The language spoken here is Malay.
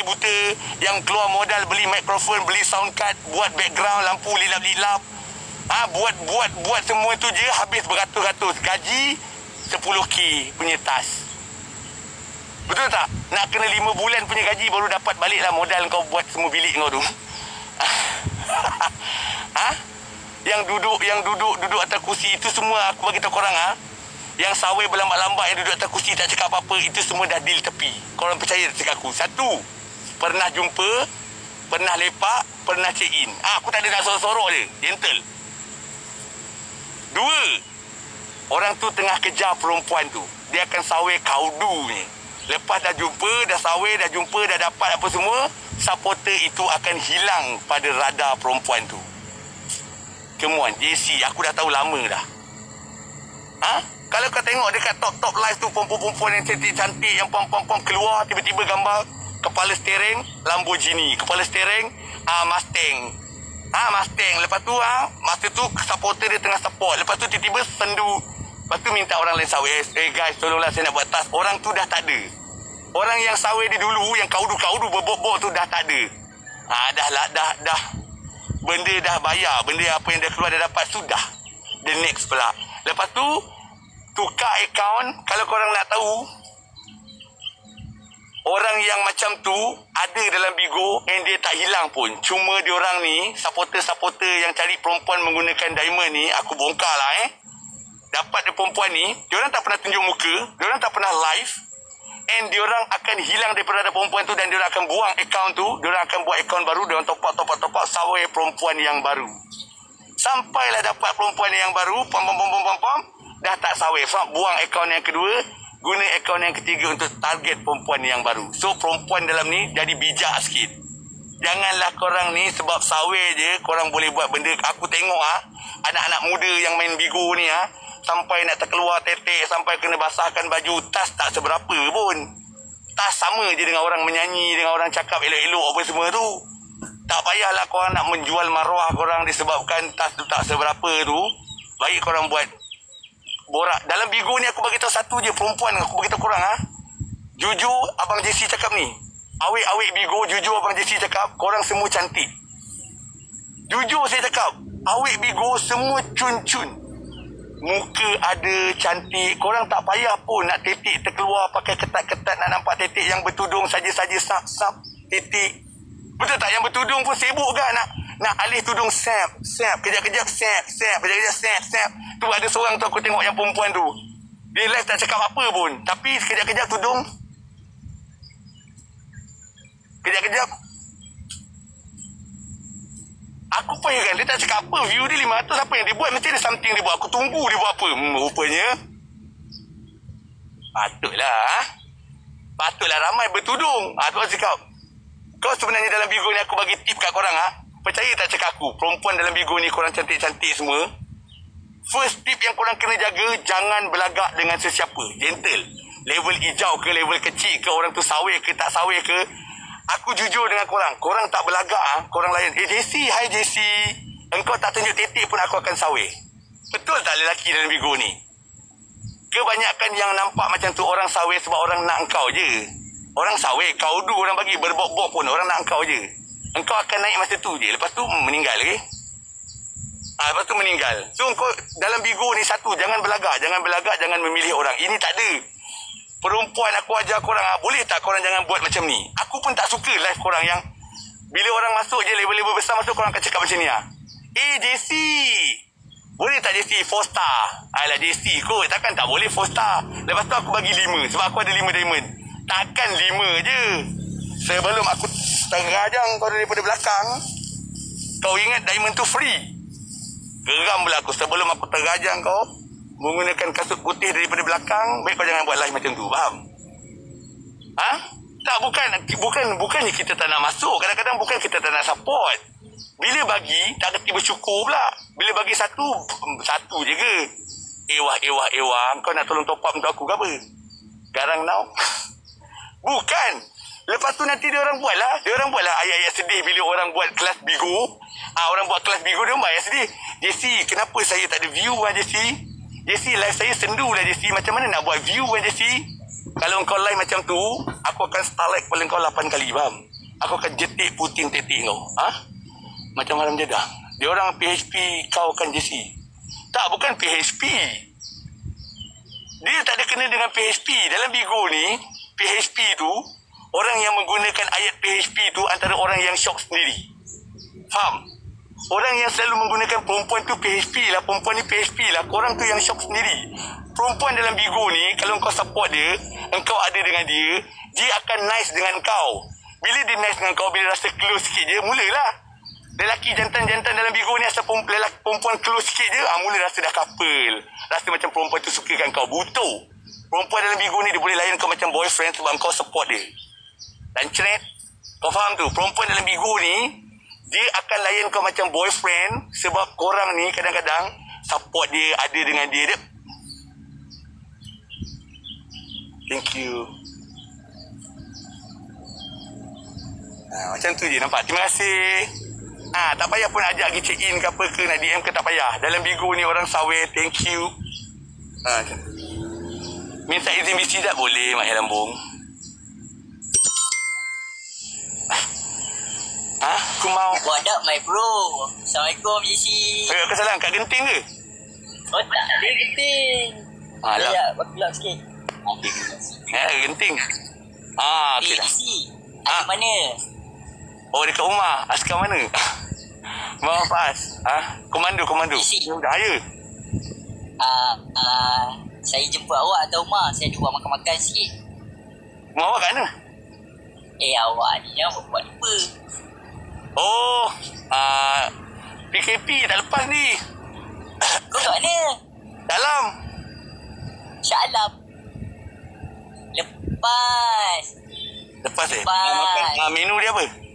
buta, yang keluar modal beli mikrofon, beli sound card, buat background, lampu lilap-lilap. Buat semua tu je habis beratus-ratus. Gaji 10K punya tas. Betul tak? Nak kena 5 bulan punya gaji baru dapat balik lah modal kau buat semua bilik kau tu. Yang duduk atas kursi itu semua aku bagi tahu korang Yang sawai berlambat-lambat yang duduk atas kursi tak cakap apa-apa, itu semua dah deal tepi. Korang percaya tak cakap aku? Satu, pernah jumpa, pernah lepak, pernah check in. Aku tak ada nak sorok-sorok je, gentle. Dua, orang tu tengah kejar perempuan tu. Dia akan sawai kaudu ni. Lepas dah jumpa, dah sawai, dah jumpa, dah dapat apa semua, supporter itu akan hilang pada radar perempuan tu. Come on, JC, aku dah tahu lama dah. Kalau kau tengok dekat top live tu, perempuan-perempuan yang cantik-cantik, yang pom-pom-pom keluar, tiba-tiba gambar kepala steering Lamborghini, kepala steering Mustang. Mustang. Lepas tu masa tu supporter dia tengah support. Lepas tu tiba-tiba sendu. Lepas tu minta orang lain sawai. Guys, tolonglah saya nak buat tas. Orang tu dah tak ada. Orang yang sawai dia dulu, yang kaudu-kaudu berbok-bok tu dah tak ada. Dah. Benda dah bayar. Benda apa yang dah keluar dah dapat sudah. The next pula. Lepas tu tukar akaun. Kalau korang nak tahu, orang yang macam tu ada dalam Bigo and dia tak hilang pun. Cuma diorang ni, supporter-supporter yang cari perempuan menggunakan diamond ni, aku bongkar lah dapat dia perempuan ni, diorang tak pernah tunjuk muka, diorang tak pernah live, and diorang akan hilang daripada perempuan tu, dan diorang akan buang akaun tu, diorang akan buat akaun baru, diorang top up sawai perempuan yang baru. Sampailah dapat perempuan yang baru, pom, dah tak sawai. So, buang akaun yang kedua, guna akaun yang ketiga untuk target perempuan yang baru. So, perempuan dalam ni jadi bijak sikit. Janganlah korang ni sebab sawai je, korang boleh buat benda. Aku tengok anak-anak muda yang main Bigo ni sampai nak terkeluar tetek, sampai kena basahkan baju. Tas tak seberapa pun. Tas sama je dengan orang menyanyi, dengan orang cakap elok-elok apa semua tu. Tak payahlah korang nak menjual maruah korang disebabkan tas tu tak seberapa tu. Baik korang buat borak. Dalam Bigo ni aku bagi tahu satu je perempuan, aku bagi tahu korang jujur abang JC cakap ni. Awik-awik Bigo, jujur abang JC cakap, korang semua cantik. Jujur saya cakap, awik Bigo semua cun-cun. Muka ada, cantik. Korang tak payah pun nak tetik terkeluar pakai ketat-ketat nak nampak tetik. Yang bertudung saja-saja sap-sap tetik. Betul tak? Yang bertudung pun sibuk kan nak alih tudung sap. Kejap-kejap sap. Kejap-kejap sap. Tu ada seorang tu aku tengok yang perempuan tu. Dia live tak cakap apa pun. Tapi kejap-kejap tudung. Kejap-kejap. Aku pun kan dia tak cakap apa. View dia 500 apa yang dia buat. Mesti ada something dia buat. Aku tunggu dia buat apa. Rupanya. Patutlah ramai bertudung. Tu aku cakap. Kau sebenarnya dalam Bigo ni aku bagi tip kat korang Percaya tak cakap aku? Perempuan dalam Bigo ni korang cantik-cantik semua. First tip yang korang kena jaga, jangan belagak dengan sesiapa. Gentle. Level hijau ke, level kecil ke, orang tu sawai ke, tak sawai ke. Aku jujur dengan korang. Korang tak belagak korang lain. JC, hi JC. Engkau tak tunjuk titik pun aku akan sawai. Betul tak lelaki dalam Bigo ni? Kebanyakan yang nampak macam tu orang sawai sebab orang nak engkau je. Orang sawai, kaudu orang bagi berbok-bok pun orang nak engkau je. Engkau akan naik masa tu je. Lepas tu meninggal lepas tu meninggal. So engkau dalam Bigo ni satu, jangan belagak, jangan memilih orang. Ini tak ada. Perempuan aku ajar korang, boleh tak korang jangan buat macam ni? Aku pun tak suka live korang yang bila orang masuk je, level-level besar masuk, korang akan cakap macam ni JC, boleh tak JC 4 star? Alah JC kot, takkan tak boleh 4 star. Lepas tu aku bagi 5 sebab aku ada 5 diamond. Takkan 5 je. Sebelum aku terajang kau daripada belakang, kau ingat diamond tu free? Geram pula aku. Sebelum aku terajang kau menggunakan kasut putih daripada belakang, baik kau jangan buat live macam tu. Faham? Tak, bukannya kita tak nak masuk. Kadang-kadang bukan kita tak nak support. Bila bagi, tak kerti bersyukur pula. Bila bagi satu je ke? Ewah. Kau nak tolong top up untuk aku ke apa? Garang now? Bukan. Lepas tu nanti dia orang buatlah ayat-ayat sedih bila orang buat kelas Bigo. Orang buat kelas Bigo dia buat ayat sedih. JC, kenapa saya tak ada view JC? JC, live saya sendu lah JC. Macam mana nak buat view JC? Kalau kau live macam tu, aku akan start like kepala kau 8 kali, faham? aku akan jetik Putin tetik kau. Macam malam jadah. Dia orang PHP, kau akan JC. Tak, bukan PHP. Dia tak ada kena dengan PHP. Dalam Bigo ni, PHP tu, orang yang menggunakan ayat PHP tu antara orang yang syok sendiri. Faham? Orang yang selalu menggunakan perempuan tu PHP lah, perempuan ni PHP lah. Korang tu yang syok sendiri. Perempuan dalam Bigo ni, kalau kau support dia, engkau ada dengan dia, dia akan nice dengan kau. Bila dia nice dengan kau, bila rasa close sikit je, mulalah. Lelaki jantan-jantan dalam Bigo ni asal perempuan close sikit je, mula rasa dah couple. Rasa macam perempuan tu sukakan kau. Butuh. Perempuan dalam Bigo ni dia boleh layan kau macam boyfriend sebab kau support dia. Dan cret, kau faham tu? Perempuan dalam Bigo ni, dia akan layan kau macam boyfriend sebab korang ni kadang-kadang support dia, ada dengan dia. Thank you. Macam tu je, nampak? Terima kasih. Tak payah pun ajak pergi check in ke apa ke, nak DM ke, tak payah. Dalam Bigo ni orang sawer, thank you. Minta izin misi tak boleh, Mak Lambung. Aku mau. What up my bro? Assalamualaikum JC. Kau salam kat Genting ke? Oh tak, dia Genting. Sekejap, aku gelap sikit. Genting. Okay dah. JC, mana? Oh, dekat rumah. Askar mana? Mau pas. Komando. JC. Dah ya? Saya jemput awak atas rumah. Saya ada buat makan-makan sikit. Rumah awak kat mana? Awak ni yang buat lupa. Oh, PKP tak lepas ni. Kau kat mana? Dalam. Shah Alam. Lepas. Lepas. Makan, menu dia apa?